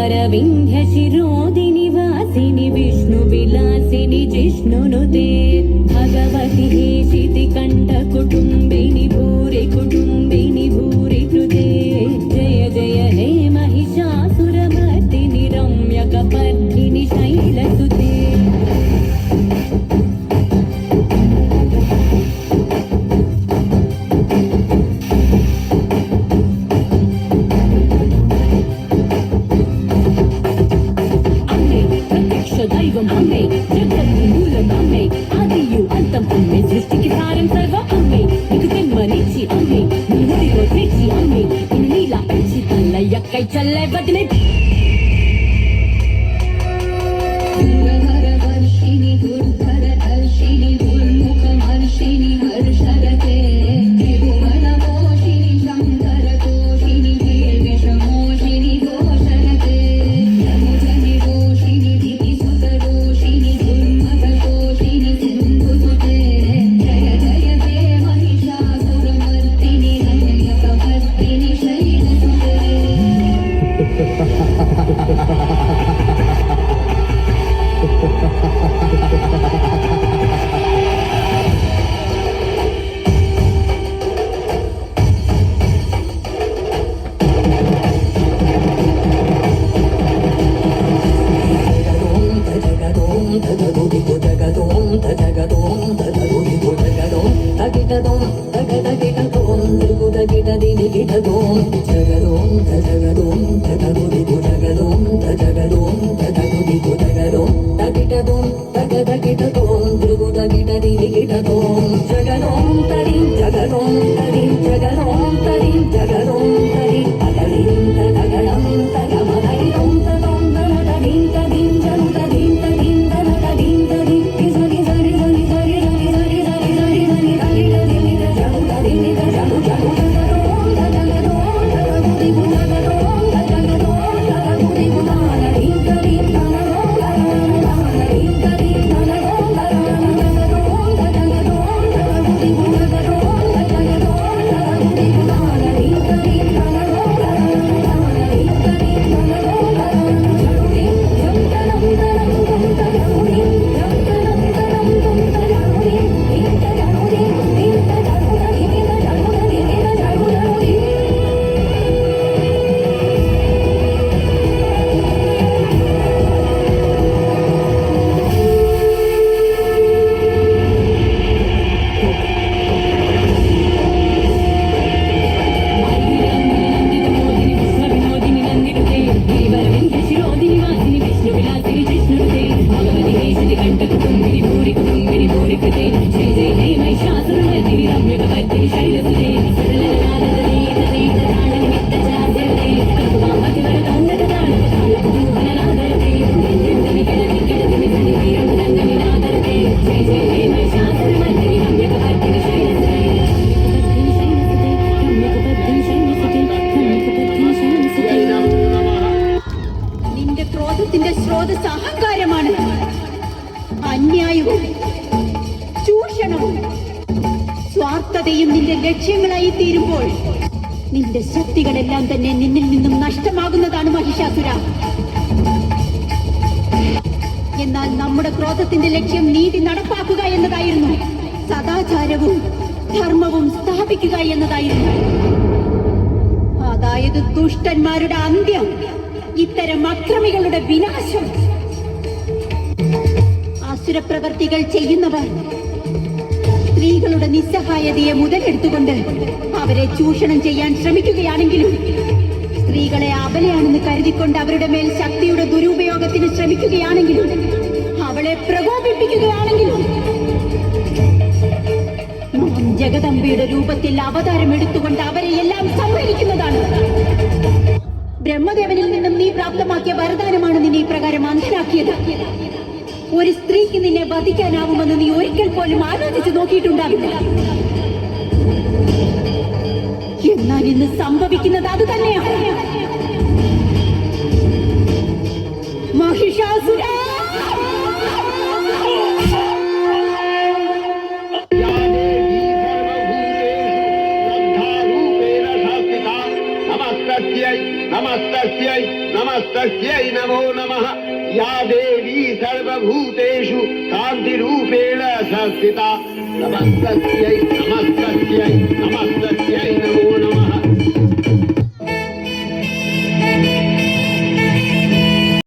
वरविन्ध्यशिरोदिनि वासिनि विष्णुविलासिनि जिष्णुनुते भगवति हेशिति कण्ठकुटुम्बिनि भूरि कुटुम्बिनि भूरि कृते जय जय हे महिषासुरमर्दिनि रम्यकपर्दिनि शैलसुते दैवम अम्मे जगत्ति मूलम अम्मे आदियु अंतम अम्मे सृष्टिकी सारं सर्वं अम्मे निकुतिन्मरीचि अम्मे निहुडिलो त्रिचि अम्मे इन्नीला पेचि तल्ल यक्कै चल्ले बदले दुर्धरवर्षिणि दुर्धरदर्शिनि दुर्मुखमर्षिणि हर्षरते त्रिभुवनपोषिणि शङ्करतोषिणि विषमोषिणि घोषरते यमुजनिरोषिणि दितिसुतरोषिणि दुर्मदकोषिणि सिन्धुसुते जय जय हे महिषासुरमर्दिनि रम्यकपर्दिनि शैलसुते അന്യായവും ചൂഷണവും സ്വാർത്ഥതയും നിന്റെ ലക്ഷ്യങ്ങളായി തീരുമ്പോൾ നിന്റെ ശക്തികളെല്ലാം തന്നെ നിന്നിൽ നിന്നും നഷ്ടമാകുന്നതാണ് മഹിഷാസുര. എന്നാൽ നമ്മുടെ ക്രോധത്തിന്റെ ലക്ഷ്യം നീതി നടപ്പാക്കുക എന്നതായിരുന്നു. സദാചാരവും ധർമ്മവും സ്ഥാപിക്കുക എന്നതായിരുന്നു. അതായത് ദുഷ്ടന്മാരുടെ അന്ത്യം, ഇത്തരം അക്രമികളുടെ വിനാശം. അസുരപ്രവർത്തികൾ ചെയ്യുന്നവർ സ്ത്രീകളുടെ നിസ്സഹായതയെ മുതലെടുത്തുകൊണ്ട് അവരെ ചൂഷണം ചെയ്യാൻ ശ്രമിക്കുകയാണെങ്കിലും, സ്ത്രീകളെ അബലയാണെന്ന് കരുതിക്കൊണ്ട് അവരുടെ മേൽ ശക്തിയുടെ ദുരുപയോഗത്തിന് ശ്രമിക്കുകയാണെങ്കിലും, അവളെ പ്രകോപിപ്പിക്കുകയാണെങ്കിലും, ജഗദംബയുടെ രൂപത്തിൽ അവതാരം എടുത്തുകൊണ്ട് അവരെ എല്ലാം സംഹരിക്കുന്നതാണ്. ബ്രഹ്മദേവനിൽ നിന്നും നീ പ്രാപ്തമാക്കിയ വരദാനമാണ് നിന്നെ ഇപ്രകാരം അന്ധനാക്കിയത്. ഒരു സ്ത്രീക്ക് നിന്നെ വധിക്കാനാവുമെന്ന് നീ ഒരിക്കൽ പോലും ആലോചിച്ച് നോക്കിയിട്ടുണ്ടാവില്ല. എന്നാൽ ഇന്ന് സംഭവിക്കുന്നത് അത് തന്നെയാണ്. മഹിഷാസുര നമസ്തസ്യൈ नमस्तस्यै नमो नमः। या देवी सर्वभूतेषु कान्तिरूपेण संस्थिता। नमस्तस्यै नमस्तस्यै